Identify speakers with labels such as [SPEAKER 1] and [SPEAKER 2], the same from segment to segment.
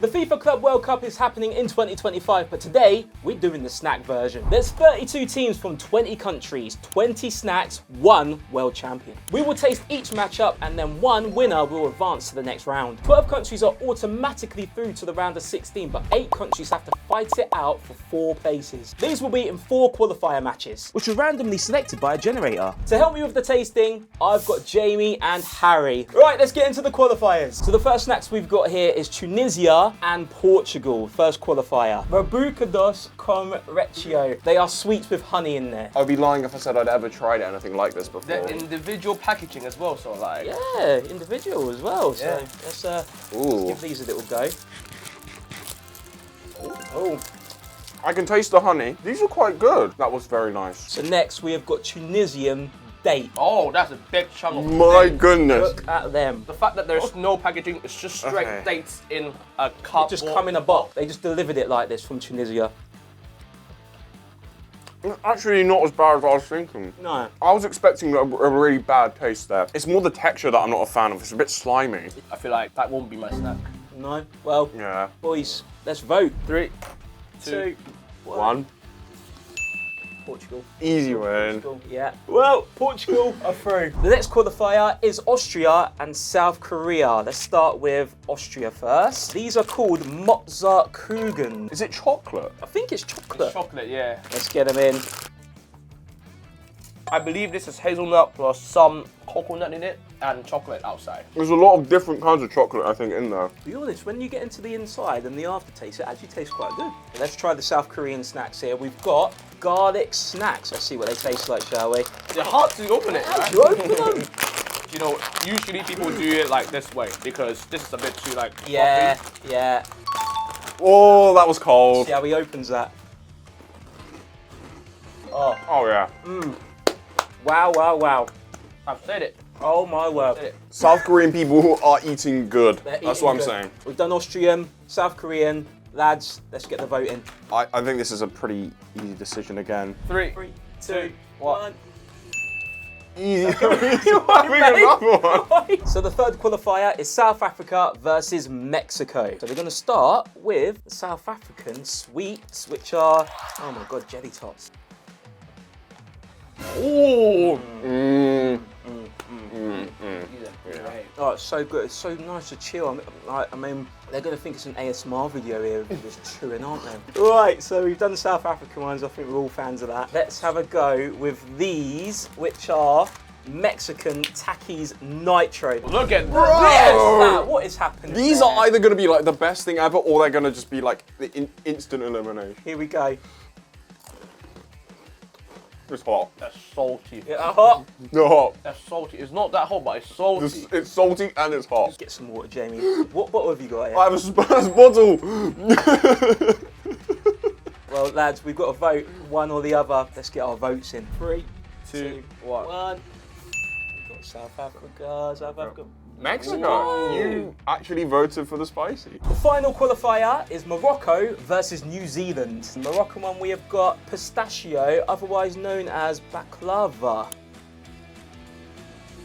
[SPEAKER 1] The FIFA Club World Cup is happening in 2025, but today we're doing the snack version. There's 32 teams from 20 countries, 20 snacks, 1 world champion. We will taste each matchup and then 1 winner will advance to the next round. 12 countries are automatically through to the round of 16, but 8 countries have to fight it out for 4 places. These will be in 4 qualifier matches, which are randomly selected by a generator. To help me with the tasting, I've got Jamie and Harry. Right, let's get into the qualifiers. So the first snacks we've got here is Tunisia and Portugal, first qualifier. Rebucados com Reccio. They are sweets with honey in there.
[SPEAKER 2] I'd be lying if I said I'd ever tried anything like this before.
[SPEAKER 3] They're individual packaging as well, so like...
[SPEAKER 1] Yeah, individual as well. So let's give these a little go. Oh.
[SPEAKER 2] I can taste the honey. These are quite good. That was very nice.
[SPEAKER 1] So next we have got Tunisian date.
[SPEAKER 3] Oh, that's a big chunk of
[SPEAKER 2] My
[SPEAKER 3] date.
[SPEAKER 2] goodness.
[SPEAKER 1] Look at them.
[SPEAKER 3] The fact that there's no packaging, it's just straight dates in a cup.
[SPEAKER 1] Just come in a box. They just delivered it like this from Tunisia.
[SPEAKER 2] It's actually not as bad as I was thinking.
[SPEAKER 1] No.
[SPEAKER 2] I was expecting a really bad taste there. It's more the texture that I'm not a fan of. It's a bit slimy.
[SPEAKER 3] I feel like that won't be my snack.
[SPEAKER 1] No. Well,
[SPEAKER 2] Yeah.
[SPEAKER 1] boys, let's vote.
[SPEAKER 3] 3,
[SPEAKER 1] 2,
[SPEAKER 2] 1.
[SPEAKER 1] Portugal.
[SPEAKER 2] Easy win.
[SPEAKER 1] Portugal, yeah. Well, Portugal are through. The next qualifier is Austria and South Korea. Let's start with Austria first. These are called Mozartkugeln.
[SPEAKER 2] Is it chocolate?
[SPEAKER 1] I think it's chocolate.
[SPEAKER 3] Chocolate, yeah.
[SPEAKER 1] Let's get them in.
[SPEAKER 3] I believe this is hazelnut plus some coconut in it and chocolate outside.
[SPEAKER 2] There's a lot of different kinds of chocolate, I think, in there.
[SPEAKER 1] To be honest, when you get into the inside and the aftertaste, it actually tastes quite good. Let's try the South Korean snacks here. We've got garlic snacks. Let's see what they taste like, shall we?
[SPEAKER 3] They're hard to open it, right?
[SPEAKER 1] You open them.
[SPEAKER 3] You know, usually people do it like this way because this is a bit too like
[SPEAKER 1] Yeah,
[SPEAKER 3] fluffy.
[SPEAKER 1] yeah.
[SPEAKER 2] Oh, that was cold.
[SPEAKER 1] See how he opens that. Oh,
[SPEAKER 2] Oh, yeah.
[SPEAKER 1] wow, wow, wow.
[SPEAKER 3] I've said it.
[SPEAKER 1] Oh my word.
[SPEAKER 3] Said it.
[SPEAKER 2] South Korean people are eating good.
[SPEAKER 1] They're
[SPEAKER 2] That's
[SPEAKER 1] eating
[SPEAKER 2] what I'm
[SPEAKER 1] good.
[SPEAKER 2] saying.
[SPEAKER 1] We've done Austrian, South Korean. Lads, let's get the vote in.
[SPEAKER 2] I think this is a pretty easy decision again.
[SPEAKER 3] 3,
[SPEAKER 1] 3,
[SPEAKER 3] 2,
[SPEAKER 1] 2,
[SPEAKER 3] 1.
[SPEAKER 1] 1.
[SPEAKER 2] Easy. Having another one.
[SPEAKER 1] So the third qualifier is South Africa versus Mexico. So we're going to start with the South African sweets, which are, oh my God, jelly tots.
[SPEAKER 2] Ooh.
[SPEAKER 1] Oh, it's so good. It's so nice to chew. I mean, they're going to think it's an ASMR video here of just chewing, aren't they? Right, so we've done the South African ones. I think we're all fans of that. Let's have a go with these, which are Mexican Takis Nitro.
[SPEAKER 3] Look at
[SPEAKER 2] Bro!
[SPEAKER 1] Yes, what is happening
[SPEAKER 2] These
[SPEAKER 1] there?
[SPEAKER 2] are either going to be like the best thing ever, or they're going to just be like the instant elimination.
[SPEAKER 1] Here we go.
[SPEAKER 2] It's hot.
[SPEAKER 3] That's salty.
[SPEAKER 1] Yeah, hot.
[SPEAKER 2] It's hot.
[SPEAKER 3] That's salty. It's not that hot, but it's salty.
[SPEAKER 2] It's salty and it's hot.
[SPEAKER 1] Get some water, Jamie. What bottle have you got here?
[SPEAKER 2] I have a Spurs bottle.
[SPEAKER 1] Well, lads, we've got to vote one or the other. Let's get our votes in. 3, 2,
[SPEAKER 3] 1.
[SPEAKER 1] 1. We've got South Africa, South Africa.
[SPEAKER 2] Mexico.
[SPEAKER 1] Whoa.
[SPEAKER 2] You actually voted for the spicy.
[SPEAKER 1] The final qualifier is Morocco versus New Zealand. The Moroccan one, we have got pistachio, otherwise known as baklava.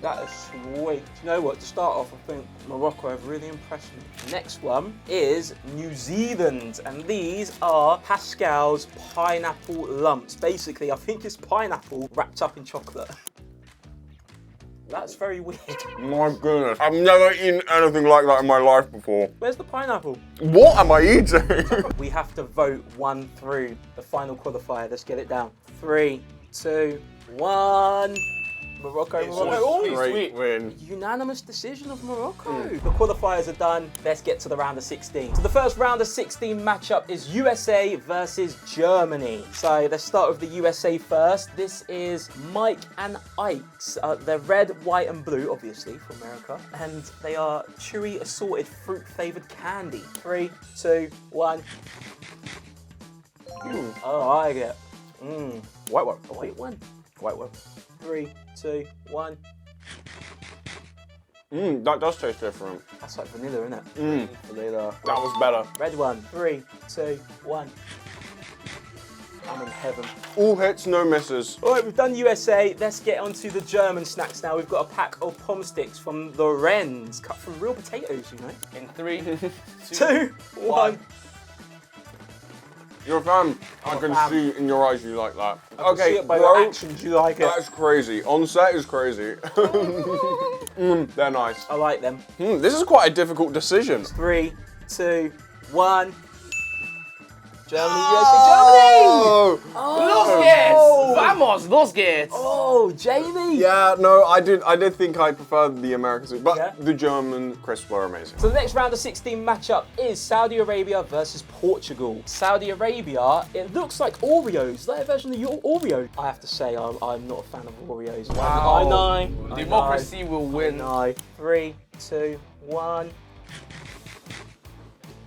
[SPEAKER 1] That is sweet. You know what, to start off, I think Morocco have really impressed me. Next one is New Zealand, and these are Pascal's pineapple lumps. Basically, I think it's pineapple wrapped up in chocolate. That's very weird.
[SPEAKER 2] My goodness. I've never eaten anything like that in my life before.
[SPEAKER 1] Where's the pineapple?
[SPEAKER 2] What am I eating?
[SPEAKER 1] We have to vote 1 through the final qualifier. Let's get it down. 3, 2, 1. Morocco, Morocco. Oh,
[SPEAKER 2] Great win.
[SPEAKER 1] unanimous decision of Morocco. The qualifiers are done. Let's get to the round of 16. So the first round of 16 matchup is USA versus Germany. So let's start with the USA first. This is Mike and Ike's. They're red, white, and blue, obviously, for America. And they are chewy, assorted, fruit-flavored candy. 3, 2, 1. Oh, I like it.
[SPEAKER 2] White one.
[SPEAKER 1] A white one.
[SPEAKER 2] White one.
[SPEAKER 1] 3, 2, 1.
[SPEAKER 2] That does taste different.
[SPEAKER 1] That's like vanilla, isn't it?
[SPEAKER 2] Vanilla. That was better.
[SPEAKER 1] Red one. 3, 2, 1. I'm in heaven.
[SPEAKER 2] All hits, no misses.
[SPEAKER 1] All right, we've done USA. Let's get onto the German snacks now. We've got a pack of pom sticks from Lorenz, cut from real potatoes, you know.
[SPEAKER 3] In 3,
[SPEAKER 1] 2, 1.
[SPEAKER 2] You're a fan. I
[SPEAKER 1] I'm a
[SPEAKER 2] can
[SPEAKER 1] fan.
[SPEAKER 2] see in your eyes you like that.
[SPEAKER 1] I can see it by
[SPEAKER 2] bro,
[SPEAKER 1] your actions, you like it.
[SPEAKER 2] that's crazy. On set is crazy. They're nice.
[SPEAKER 1] I like them.
[SPEAKER 2] This is quite a difficult decision.
[SPEAKER 1] 3, 2, 1. Germany,
[SPEAKER 2] Oh!
[SPEAKER 3] Los geht's! Vamos, los geht's!
[SPEAKER 1] Oh, Jamie!
[SPEAKER 2] Yeah, no, I did think I preferred the Americans, but
[SPEAKER 1] Yeah.
[SPEAKER 2] the German crisps were amazing.
[SPEAKER 1] So the next round of 16 matchup is Saudi Arabia versus Portugal. Saudi Arabia, it looks like Oreos, like a version of your Oreo. I have to say, I'm not a fan of Oreos.
[SPEAKER 3] Wow.
[SPEAKER 1] I know.
[SPEAKER 3] Democracy will win.
[SPEAKER 1] No. 3, 2, 1.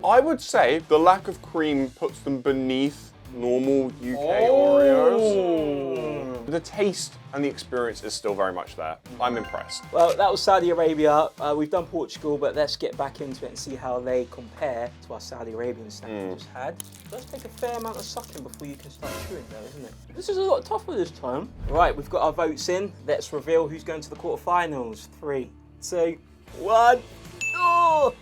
[SPEAKER 2] I would say the lack of cream puts them beneath normal UK
[SPEAKER 3] Oh.
[SPEAKER 2] Oreos. The taste and the experience is still very much there. I'm impressed.
[SPEAKER 1] Well, that was Saudi Arabia. We've done Portugal, but let's get back into it and see how they compare to our Saudi Arabian snack we just had. It does take a fair amount of sucking before you can start chewing though, isn't it? This is a lot tougher this time. Right, we've got our votes in. Let's reveal who's going to the quarterfinals. 3, 2, 1. Oh!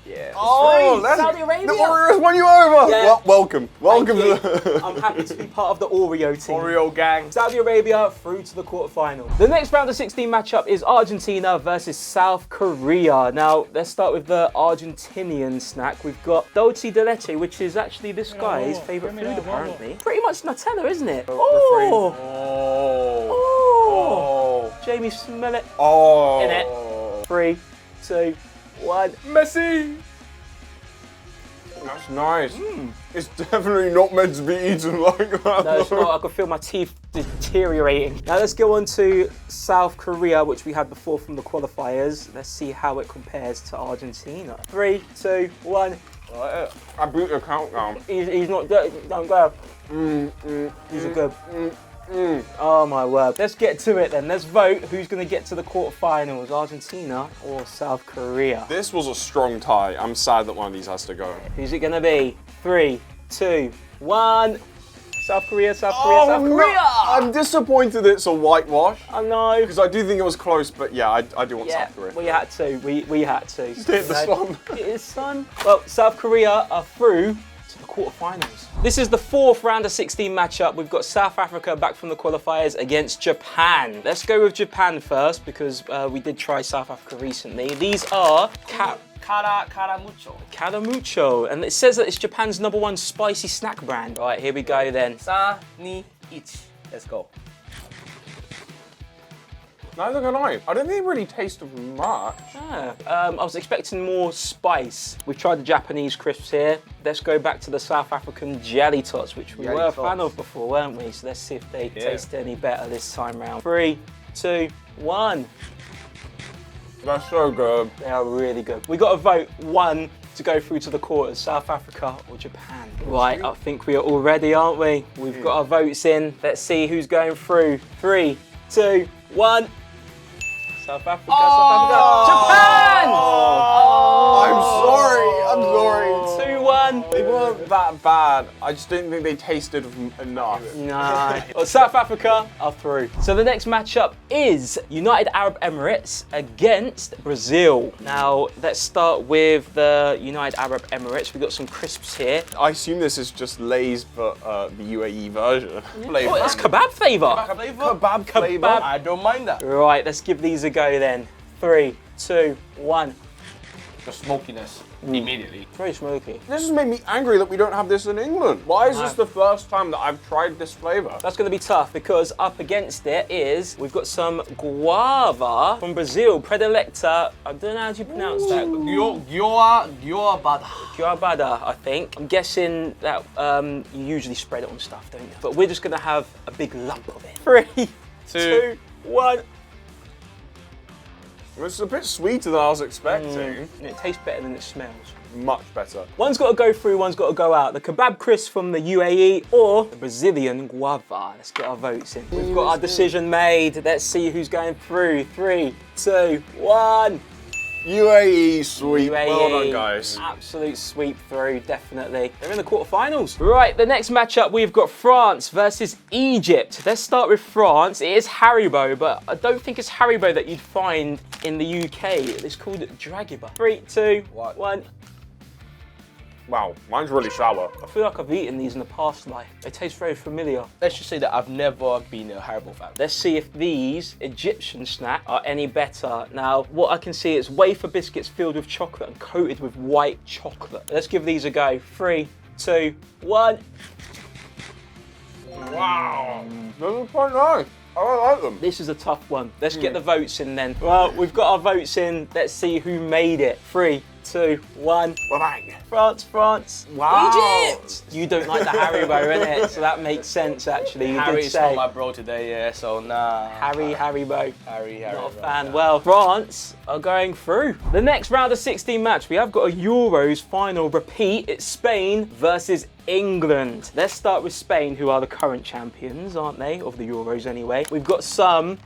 [SPEAKER 3] Yeah.
[SPEAKER 2] Oh,
[SPEAKER 1] Three, Saudi Arabia.
[SPEAKER 2] The Oreos won you over.
[SPEAKER 1] Yeah.
[SPEAKER 2] Well, welcome. Welcome
[SPEAKER 1] Thank
[SPEAKER 2] to
[SPEAKER 1] you.
[SPEAKER 2] the...
[SPEAKER 1] I'm happy to be part of the Oreo team.
[SPEAKER 3] Oreo gang.
[SPEAKER 1] Saudi Arabia through to the quarterfinals. The next round of 16 matchup is Argentina versus South Korea. Now, let's start with the Argentinian snack. We've got dulce de leche, which is actually this guy's favourite food, apparently. Pretty much Nutella, isn't it? Oh!
[SPEAKER 2] Oh.
[SPEAKER 1] Oh! Jamie, smell it.
[SPEAKER 2] Oh.
[SPEAKER 1] In it. 3, 2, 1.
[SPEAKER 3] Messi.
[SPEAKER 2] That's nice. It's definitely not meant to be eaten like that.
[SPEAKER 1] No, it's not. I can feel my teeth deteriorating. Now let's go on to South Korea, which we had before from the qualifiers. Let's see how it compares to Argentina. 3, 2, 1.
[SPEAKER 2] I beat the countdown.
[SPEAKER 1] He's not dirty. Don't go. These are good. Oh my word. Let's get to it then. Let's vote who's going to get to the quarterfinals, Argentina or South Korea.
[SPEAKER 2] This was a strong tie. I'm sad that one of these has to go.
[SPEAKER 1] Who's it going to be? 3, 2, 1. South Korea, South Korea, South Korea!
[SPEAKER 2] I'm disappointed it's a whitewash.
[SPEAKER 1] I know.
[SPEAKER 2] Because I do think it was close, but yeah, I do want
[SPEAKER 1] Yeah,
[SPEAKER 2] South Korea.
[SPEAKER 1] we had to. We had to.
[SPEAKER 2] Hit the sun.
[SPEAKER 1] It is sun. Well, South Korea are through to the quarterfinals. This is the fourth round of 16 matchup. We've got South Africa back from the qualifiers against Japan. Let's go with Japan first because we did try South Africa recently. These are Caramucho, and it says that it's Japan's #1 spicy snack brand. Right, here we go then.
[SPEAKER 3] 3, 2, 1. Let's go.
[SPEAKER 2] Neither can I. I don't think it really tasted much.
[SPEAKER 1] Ah, I was expecting more spice. We've tried the Japanese crisps here. Let's go back to the South African jelly tots, which we were a fan of before, weren't we? So let's see if they taste any better this time round. 3, 2, 1.
[SPEAKER 2] That's so good.
[SPEAKER 1] They are really good. We got to vote one to go through to the quarters, South Africa or Japan. Right, I think we are all ready, aren't we? We've got our votes in. Let's see who's going through. 3, 2, 1. South Africa, South Africa, Japan!
[SPEAKER 2] I'm sorry.
[SPEAKER 1] 2-1.
[SPEAKER 2] They weren't that bad. I just didn't think they tasted enough.
[SPEAKER 1] No. Well, South Africa are through. So the next matchup is United Arab Emirates against Brazil. Now, let's start with the United Arab Emirates. We've got some crisps here.
[SPEAKER 2] I assume this is just Lay's, but the UAE version.
[SPEAKER 1] Oh, it's kebab flavour.
[SPEAKER 2] Kebab flavor.
[SPEAKER 3] I don't mind that.
[SPEAKER 1] Right, let's give these a go then. 3, 2, 1.
[SPEAKER 3] The smokiness immediately.
[SPEAKER 1] Very smoky.
[SPEAKER 2] This has made me angry that we don't have this in England. Why is this the first time that I've tried this flavor?
[SPEAKER 1] That's going to be tough because up against it is, we've got some guava from Brazil, Predilecta. I don't know how you pronounce that. Guabada, I think. I'm guessing that you usually spread it on stuff, don't you? But we're just going to have a big lump of it. 3, 2, 1.
[SPEAKER 2] It's a bit sweeter than I was expecting.
[SPEAKER 1] And it tastes better than it smells.
[SPEAKER 2] Much better.
[SPEAKER 1] One's got to go through, one's got to go out. The kebab crisp from the UAE or the Brazilian guava. Let's get our votes in. We've got our decision made. Let's see who's going through. 3, 2, 1.
[SPEAKER 2] UAE sweep.
[SPEAKER 1] UAE.
[SPEAKER 2] Well done, guys.
[SPEAKER 1] Absolute sweep through, definitely. They're in the quarterfinals. Right, the next matchup, we've got France versus Egypt. Let's start with France. It is Haribo, but I don't think it's Haribo that you'd find in the UK. It's called Dragiba. 3, 2, 1.
[SPEAKER 2] Wow, mine's really sour.
[SPEAKER 1] I feel like I've eaten these in the past life. They taste very familiar.
[SPEAKER 3] Let's just say that I've never been a Haribo fan.
[SPEAKER 1] Let's see if these Egyptian snacks are any better. Now, what I can see is wafer biscuits filled with chocolate and coated with white chocolate. Let's give these a go. 3, 2, 1.
[SPEAKER 2] Wow. Those are quite nice. I like them.
[SPEAKER 1] This is a tough one. Let's get the votes in then. Well, we've got our votes in. Let's see who made it. 3, 2, 1.
[SPEAKER 2] Bang.
[SPEAKER 1] France, France.
[SPEAKER 2] Wow.
[SPEAKER 1] Egypt! You don't like the Haribo, innit? So that makes sense, actually. You did
[SPEAKER 3] Harry's
[SPEAKER 1] say.
[SPEAKER 3] not my bro today, yeah, so nah.
[SPEAKER 1] Haribo.
[SPEAKER 3] Harry.
[SPEAKER 1] Not a fan. Well, France are going through. The next round of 16 match, we have got a Euros final repeat. It's Spain versus England. Let's start with Spain, who are the current champions, aren't they? Of the Euros anyway. We've got some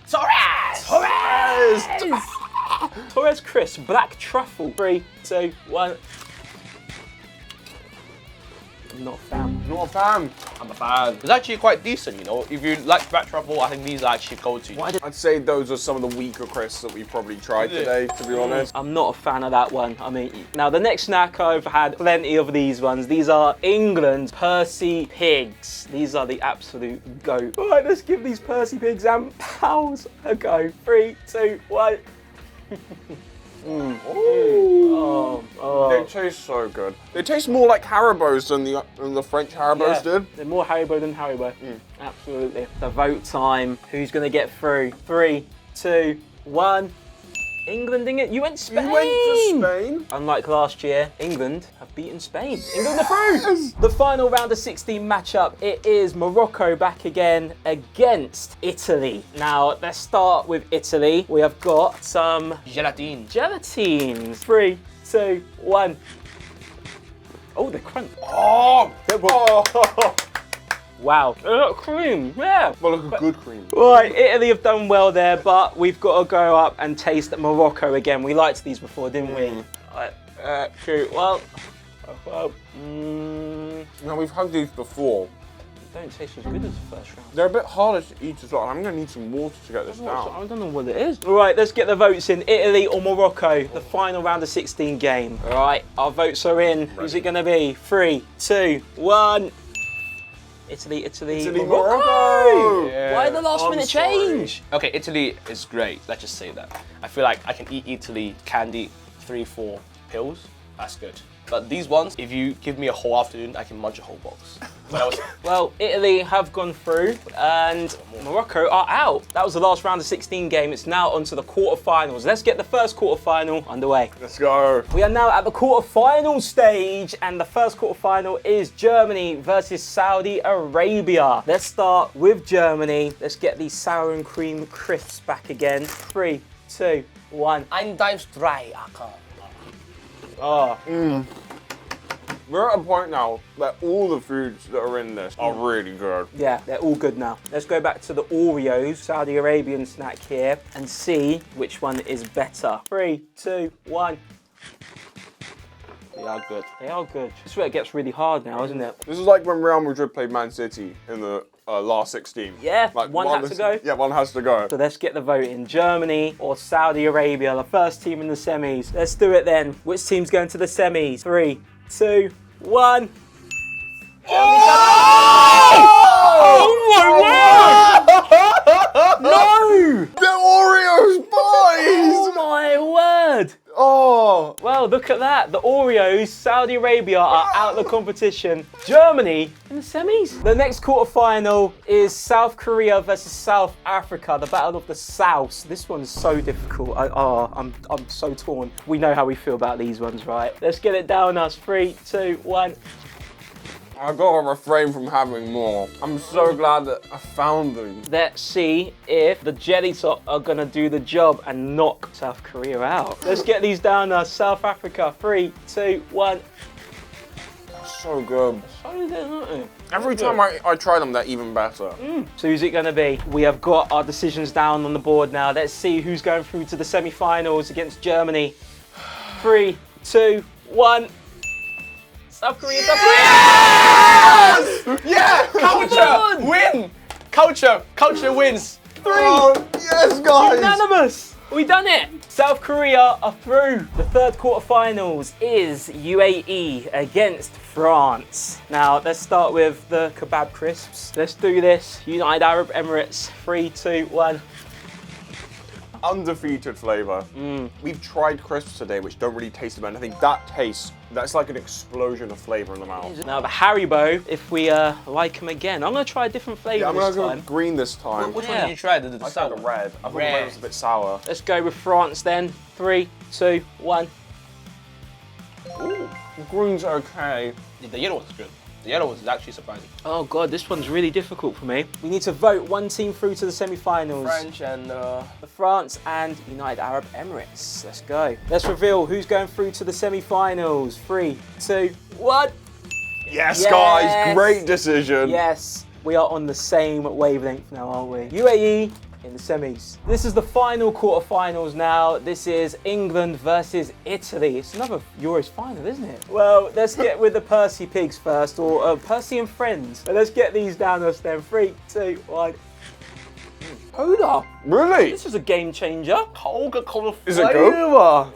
[SPEAKER 1] Torres Crisp, black truffle. 3, 2, 1. I'm not a fan.
[SPEAKER 2] Not a fan.
[SPEAKER 3] I'm a fan. It's actually quite decent, you know. If you like black truffle, I think these are actually go-to.
[SPEAKER 2] I'd say those are some of the weaker crisps that we've probably tried today, to be honest.
[SPEAKER 1] I'm not a fan of that one. I mean, now the next snack, I've had plenty of these ones. These are England Percy Pigs. These are the absolute goat. All right, let's give these Percy Pigs and pals a go. 3, 2, 1.
[SPEAKER 2] They taste so good. They taste more like Haribos than the French Haribos did.
[SPEAKER 1] They're more Haribo than Haribo. Absolutely. The vote time. Who's going to get through? 3, 2, 1. England, you went Spain.
[SPEAKER 2] You went for Spain?
[SPEAKER 1] Unlike last year, England have beaten Spain. England are through. The final round of 16 matchup, it is Morocco back again against Italy. Now, let's start with Italy. We have got some gelatines. 3, 2, 1. Oh, they're crunch. Wow. Cream, yeah.
[SPEAKER 2] Well, look, a good cream.
[SPEAKER 1] Right, Italy have done well there, but we've got to go up and taste Morocco again. We liked these before, didn't we? True. Well.
[SPEAKER 2] Now, we've had these before.
[SPEAKER 1] They don't taste as good as the first round.
[SPEAKER 2] They're a bit harder to eat as well. I'm going to need some water to get this down.
[SPEAKER 1] I don't know what it is. All right, let's get the votes in. Italy or Morocco, the final round of 16 game. All right, our votes are in. Who's it going to be? 3, 2, 1. Italy,
[SPEAKER 2] Morocco!
[SPEAKER 3] Yeah.
[SPEAKER 1] Why the last minute change?
[SPEAKER 3] Okay, Italy is great. Let's just say that. I feel like I can eat Italy candy 3, 4 pills. That's good. But these ones, if you give me a whole afternoon, I can munch a whole box.
[SPEAKER 1] Well, Italy have gone through and Morocco are out. That was the last round of 16 game. It's now on to the quarterfinals. Let's get the first quarterfinal underway.
[SPEAKER 2] Let's go.
[SPEAKER 1] We are now at the quarterfinal stage, and the first quarterfinal is Germany versus Saudi Arabia. Let's start with Germany. Let's get these sour and cream crisps back again. 3, 2, 1.
[SPEAKER 3] 1 times 3.
[SPEAKER 2] We're at a point now that all the foods that are in this are really good.
[SPEAKER 1] Yeah, they're all good now. Let's go back to the Oreos, Saudi Arabian snack here, and see which one is better. 3, 2, 1.
[SPEAKER 3] They are good.
[SPEAKER 1] They are good. This is where it gets really hard now, isn't it?
[SPEAKER 2] This is like when Real Madrid played Man City in the last 16.
[SPEAKER 1] Yeah,
[SPEAKER 2] like
[SPEAKER 1] one had to go.
[SPEAKER 2] Yeah, one has to go.
[SPEAKER 1] So let's get the vote in. Germany or Saudi Arabia, the first team in the semis. Let's do it then. Which team's going to the semis? 3, 2, 1.
[SPEAKER 2] Oh my word!
[SPEAKER 1] No!
[SPEAKER 2] The Oreos, boys!
[SPEAKER 1] Oh my word!
[SPEAKER 2] Oh!
[SPEAKER 1] Well, look at that. The Oreos, Saudi Arabia are out of the competition. Germany in the semis. The next quarterfinal is South Korea versus South Africa, the battle of the Souths. This one's so difficult. I'm so torn. We know how we feel about these ones, right? Let's get it down us. 3, 2, 1.
[SPEAKER 2] I gotta refrain from having more. I'm so glad that I found them.
[SPEAKER 1] Let's see if the jelly top are gonna do the job and knock South Korea out. Let's get these down now. South Africa. 3, 2, 1.
[SPEAKER 2] So good.
[SPEAKER 1] So good, aren't they?
[SPEAKER 2] Every time I try them, they're even better.
[SPEAKER 1] So who's it gonna be? We have got our decisions down on the board now. Let's see who's going through to the semi-finals against Germany. 3, 2, 1. South Korea, South Korea!
[SPEAKER 3] Yeah! Culture! Win! Culture wins.
[SPEAKER 1] 3.
[SPEAKER 2] Oh, yes, guys!
[SPEAKER 1] Unanimous! We done it! South Korea are through. The third quarterfinals is UAE against France. Now, let's start with the kebab crisps. Let's do this. United Arab Emirates. 3, 2, 1.
[SPEAKER 2] Undefeated flavour. We've tried crisps today, which don't really taste about anything. That's like an explosion of flavour in the mouth.
[SPEAKER 1] Now, the Haribo, if we like them again. I'm going to try a different flavour
[SPEAKER 2] Yeah, I'm
[SPEAKER 1] this
[SPEAKER 2] going to
[SPEAKER 1] time.
[SPEAKER 2] go green this time.
[SPEAKER 3] Which one did you try? The
[SPEAKER 2] I
[SPEAKER 3] sour?
[SPEAKER 2] tried the red. I thought the
[SPEAKER 3] Red.
[SPEAKER 2] red was a bit sour.
[SPEAKER 1] Let's go with France then. 3, 2, 1.
[SPEAKER 2] Ooh, green's okay.
[SPEAKER 3] The yellow one's good. The yellow one's actually surprising.
[SPEAKER 1] Oh God, this one's really difficult for me. We need to vote one team through to the semi-finals.
[SPEAKER 3] French and
[SPEAKER 1] France and United Arab Emirates. Let's go. Let's reveal who's going through to the semi-finals. 3, 2, 1.
[SPEAKER 2] Yes,
[SPEAKER 1] Yes.
[SPEAKER 2] guys, great decision.
[SPEAKER 1] Yes, we are on the same wavelength now, aren't we? UAE in the semis. This is the final quarterfinals now. This is England versus Italy. It's another Euros final, isn't it? Well, let's get with the Percy Pigs first, or Percy and Friends. But let's get these down us then. 3, 2, 1. Hold up.
[SPEAKER 2] Really?
[SPEAKER 1] This is a game changer.
[SPEAKER 3] Coca-Cola
[SPEAKER 2] Is it good?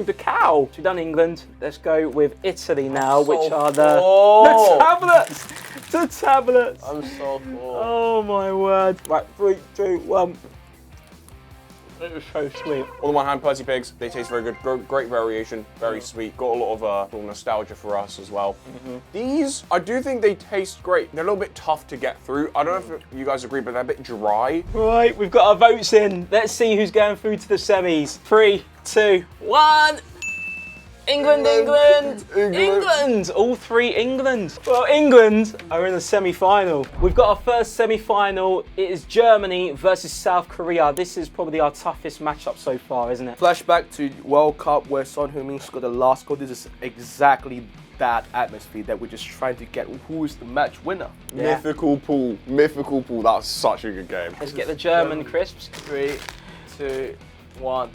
[SPEAKER 1] The cow. We've done England. Let's go with Italy now,
[SPEAKER 3] so
[SPEAKER 1] which are the
[SPEAKER 3] full.
[SPEAKER 1] tablets. The tablets.
[SPEAKER 3] I'm so full.
[SPEAKER 1] Oh my word. Right, 3, 2, 1. It was so sweet.
[SPEAKER 2] All in one hand, Percy Pigs. They taste very good. Great variation. Very sweet. Got a lot of little nostalgia for us as well. These, I do think they taste great. They're a little bit tough to get through. I don't know if you guys agree, but they're a bit dry.
[SPEAKER 1] Right, we've got our votes in. Let's see who's going through to the semis. 3, 2, 1. England, England, England! All 3 England. Well, England are in the semi-final. We've got our first semi-final. It is Germany versus South Korea. This is probably our toughest matchup so far, isn't it?
[SPEAKER 3] Flashback to World Cup where Son Heung-min scored the last goal. This is exactly that atmosphere that we're just trying to get. Who is the match winner?
[SPEAKER 1] Yeah.
[SPEAKER 2] Mythical pool. Mythical pool. That was such a good game.
[SPEAKER 1] Let's get the German crisps.
[SPEAKER 3] 3, 2, 1.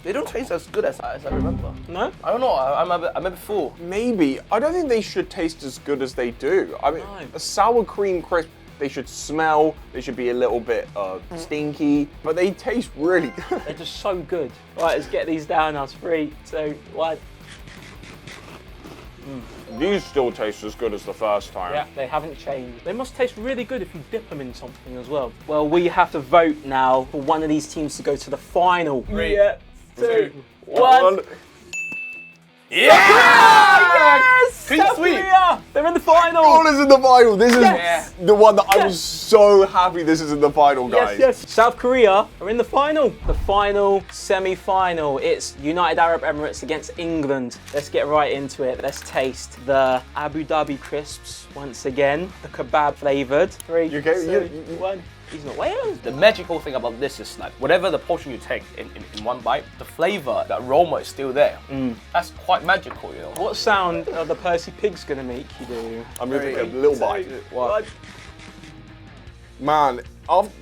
[SPEAKER 3] They don't taste as good as I remember.
[SPEAKER 1] No?
[SPEAKER 3] I don't know. I'm a bit full.
[SPEAKER 2] Maybe. I don't think they should taste as good as they do. I mean,
[SPEAKER 1] No.
[SPEAKER 2] a sour cream crisp, they should smell, they should be a little bit stinky, but they taste really good.
[SPEAKER 1] They're just so good. Right, let's get these down us. 3, 2, 1.
[SPEAKER 2] These still taste as good as the first time.
[SPEAKER 1] Yeah, they haven't changed. They must taste really good if you dip them in something as well. Well, we have to vote now for one of these teams to go to the final.
[SPEAKER 3] 3,
[SPEAKER 1] 2, 1.
[SPEAKER 3] Yeah!
[SPEAKER 1] Yes!
[SPEAKER 3] Clean
[SPEAKER 1] South
[SPEAKER 3] sweep.
[SPEAKER 1] Korea! They're in the final!
[SPEAKER 2] All is in the final. This is
[SPEAKER 1] Yes.
[SPEAKER 2] the one that I
[SPEAKER 1] Yes.
[SPEAKER 2] was so happy this is in the final, guys.
[SPEAKER 1] Yes, yes. South Korea are in the final. The final semi-final. It's United Arab Emirates against England. Let's get right into it. Let's taste the Abu Dhabi crisps once again. The kebab flavoured. 3,
[SPEAKER 2] You okay?
[SPEAKER 1] 2, 1. He's not waiting.
[SPEAKER 3] The magical thing about this is like whatever the portion you take in one bite, the flavor, the aroma is still there. That's quite magical, you know.
[SPEAKER 1] What sound are the Percy Pigs going to make you do?
[SPEAKER 2] I'm going to take a little bite.
[SPEAKER 1] 1.
[SPEAKER 2] Man,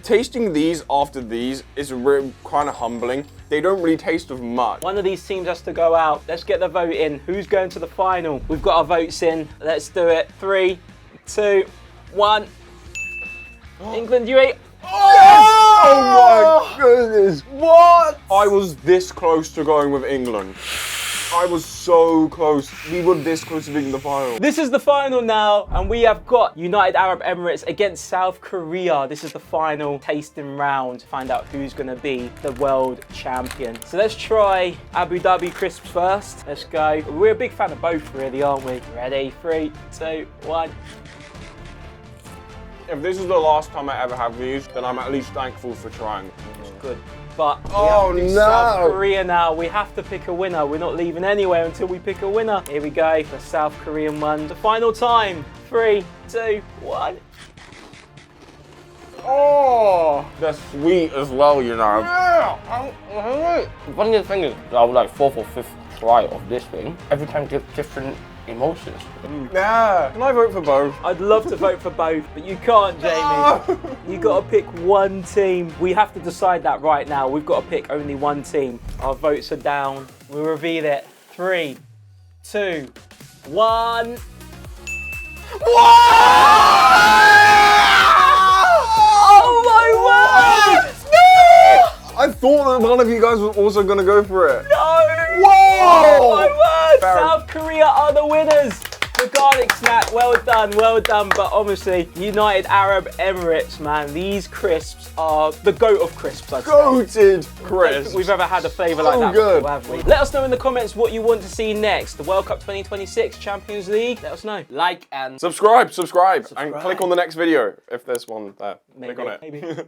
[SPEAKER 2] tasting these after these is kind of humbling. They don't really taste of much.
[SPEAKER 1] One of these teams has to go out. Let's get the vote in. Who's going to the final? We've got our votes in. Let's do it. 3, 2, 1. England, UAE.
[SPEAKER 2] Oh my goodness. What? I was this close to going with England. I was so close. We were this close to being the final.
[SPEAKER 1] This is the final now, and we have got United Arab Emirates against South Korea. This is the final tasting round to find out who's going to be the world champion. So let's try Abu Dhabi crisps first. Let's go. We're a big fan of both, really, aren't we? Ready? 3, 2, 1.
[SPEAKER 2] If this is the last time I ever have these, then I'm at least thankful for trying.
[SPEAKER 1] Good. But we
[SPEAKER 2] Oh,
[SPEAKER 1] have to do
[SPEAKER 2] no.
[SPEAKER 1] South Korea now. We have to pick a winner. We're not leaving anywhere until we pick a winner. Here we go. The South Korean one. The final time. 3, 2, 1.
[SPEAKER 2] Oh, they're sweet as well, you know.
[SPEAKER 3] Yeah, funny thing is, I would like 4th or 5th try of this thing, every time gives different emotions.
[SPEAKER 2] Yeah. Can I vote for both?
[SPEAKER 1] I'd love to vote for both, but you can't, Jamie. You got to pick one team. We have to decide that right now. We've got to pick only one team. Our votes are down. We'll reveal it. 3, 2, 1. Oh my word!
[SPEAKER 2] I thought that one of you guys was also going to go for it.
[SPEAKER 1] No!
[SPEAKER 2] Whoa!
[SPEAKER 1] Oh my word!
[SPEAKER 2] Barry.
[SPEAKER 1] South Korea are the winners. The garlic snack, well done, well done. But obviously, United Arab Emirates, man, these crisps are the goat of crisps, I'd say.
[SPEAKER 2] Goated
[SPEAKER 1] I don't
[SPEAKER 2] crisps.
[SPEAKER 1] think we've ever had a flavour like that
[SPEAKER 2] good.
[SPEAKER 1] before, have we? Let us know in the comments what you want to see next. The World Cup 2026, Champions League, let us know.
[SPEAKER 3] Like and
[SPEAKER 2] Subscribe, and click on the next video if there's one there.
[SPEAKER 1] Maybe,
[SPEAKER 2] Click on it.
[SPEAKER 1] maybe.